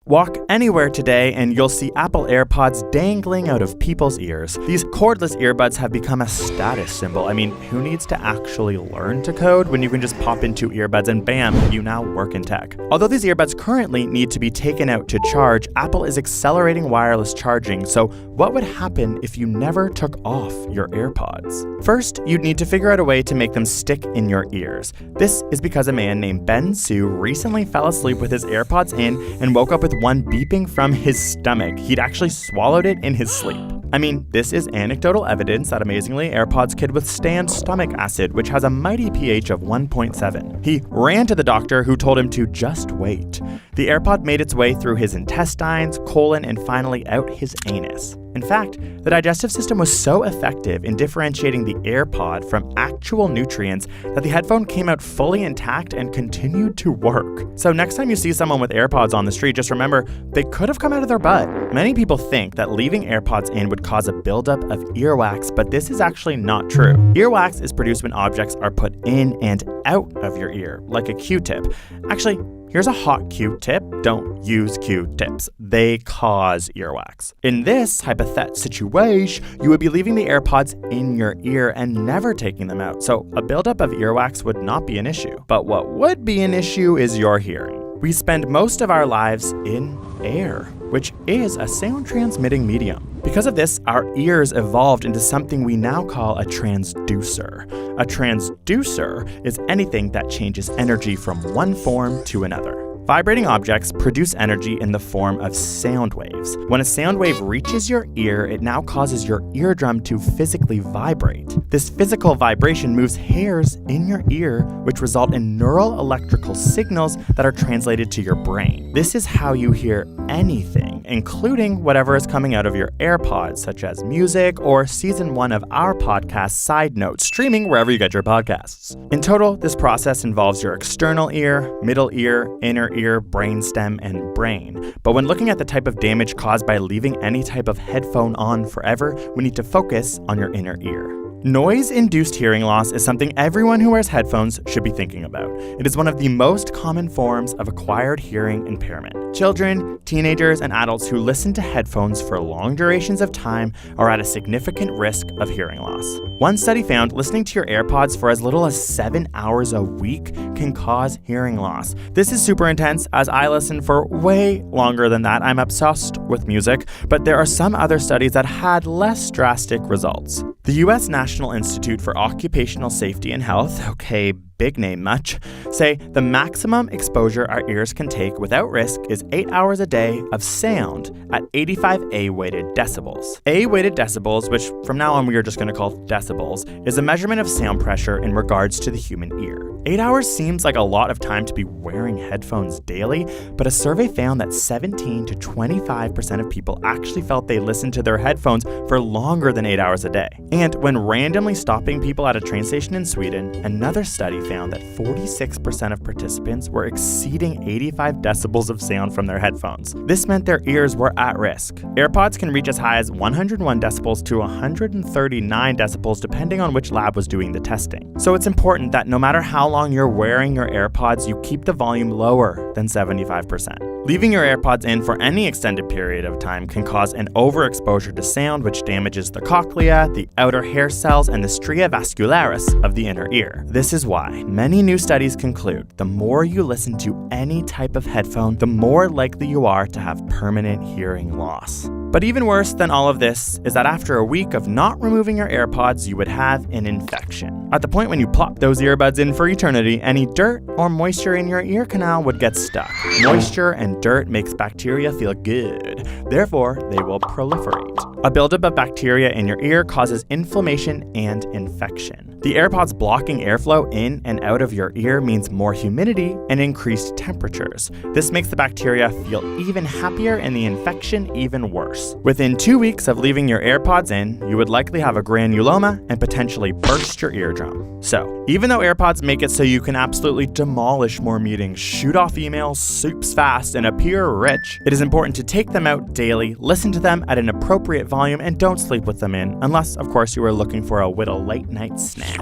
Walk anywhere today and you'll see Apple AirPods dangling out of people's ears. These cordless earbuds have become a status symbol. I mean, who needs to actually learn to code when you can just pop in 2 earbuds and bam, you now work in tech? Although these earbuds currently need to be taken out to charge, Apple is accelerating wireless charging. So what would happen if you never took off your AirPods? First, you'd need to figure out a way to make them stick in your ears. This is because a man named Ben Su recently fell asleep with his AirPods in and woke up with one beeping from his stomach. He'd actually swallowed it in his sleep. I mean, this is anecdotal evidence that amazingly AirPods could withstand stomach acid, which has a mighty pH of 1.7. He ran to the doctor, who told him to just wait. The AirPod made its way through his intestines, colon, and finally out his anus. In fact, the digestive system was so effective in differentiating the AirPod from actual nutrients that the headphone came out fully intact and continued to work. So next time you see someone with AirPods on the street, just remember, they could have come out of their butt. Many people think that leaving AirPods in would cause a buildup of earwax, but this is actually not true. Earwax is produced when objects are put in and out of your ear, like a Q-tip. Actually, here's a hot Q-tip. Don't use Q-tips. They cause earwax. In this hypothetical situation, you would be leaving the AirPods in your ear and never taking them out. So a buildup of earwax would not be an issue. But what would be an issue is your hearing. We spend most of our lives in air, which is a sound transmitting medium. Because of this, our ears evolved into something we now call a transducer. A transducer is anything that changes energy from one form to another. Vibrating objects produce energy in the form of sound waves. When a sound wave reaches your ear, it now causes your eardrum to physically vibrate. This physical vibration moves hairs in your ear, which result in neural electrical signals that are translated to your brain. This is how you hear anything, including whatever is coming out of your AirPods, such as music or season 1 of our podcast, Side Note, streaming wherever you get your podcasts. In total, this process involves your external ear, middle ear, inner ear, brainstem, and brain. But when looking at the type of damage caused by leaving any type of headphone on forever, we need to focus on your inner ear. Noise-induced hearing loss is something everyone who wears headphones should be thinking about. It is one of the most common forms of acquired hearing impairment. Children, teenagers, and adults who listen to headphones for long durations of time are at a significant risk of hearing loss. One study found listening to your AirPods for as little as 7 hours a week can cause hearing loss. This is super intense, as I listen for way longer than that. I'm obsessed with music, but there are some other studies that had less drastic results. The U.S. National Institute for Occupational Safety and Health, okay, big name much, say the maximum exposure our ears can take without risk is 8 hours a day of sound at 85 A-weighted decibels. A-weighted decibels, which from now on we are just going to call decibels, is a measurement of sound pressure in regards to the human ear. 8 hours seems like a lot of time to be wearing headphones daily, but a survey found that 17 to 25% of people actually felt they listened to their headphones for longer than 8 hours a day. And when randomly stopping people at a train station in Sweden, another study found that 46% of participants were exceeding 85 decibels of sound from their headphones. This meant their ears were at risk. AirPods can reach as high as 101 decibels to 139 decibels depending on which lab was doing the testing. So it's important that no matter how long you're wearing your AirPods, you keep the volume lower than 75%. Leaving your AirPods in for any extended period of time can cause an overexposure to sound, which damages the cochlea, the outer hair cells, and the stria vascularis of the inner ear. This is why many new studies conclude the more you listen to any type of headphone, the more likely you are to have permanent hearing loss. But even worse than all of this is that after a week of not removing your AirPods, you would have an infection. At the point when you plop those earbuds in for eternity, any dirt or moisture in your ear canal would get stuck. Moisture and dirt makes bacteria feel good. Therefore, they will proliferate. A buildup of bacteria in your ear causes inflammation and infection. The AirPods blocking airflow in and out of your ear means more humidity and increased temperatures. This makes the bacteria feel even happier and the infection even worse. Within 2 weeks of leaving your AirPods in, you would likely have a granuloma and potentially burst your eardrum. So, even though AirPods make it so you can absolutely demolish more meetings, shoot off emails, soups fast, and appear rich, it is important to take them out daily, listen to them at an appropriate volume, and don't sleep with them in, unless, of course, you are looking for a little late-night snack.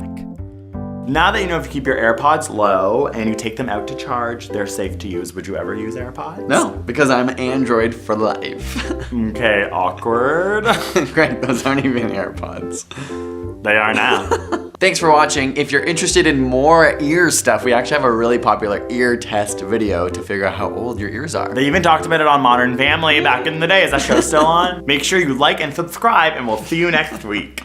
Now that you know if you keep your AirPods low and you take them out to charge, they're safe to use. Would you ever use AirPods? No, because I'm Android for life. Okay, awkward. Great, those aren't even AirPods. They are now. Thanks for watching. If you're interested in more ear stuff, we actually have a really popular ear test video to figure out how old your ears are. They even talked about it on Modern Family back in the day. Is that show still on? Make sure you like and subscribe, and we'll see you next week.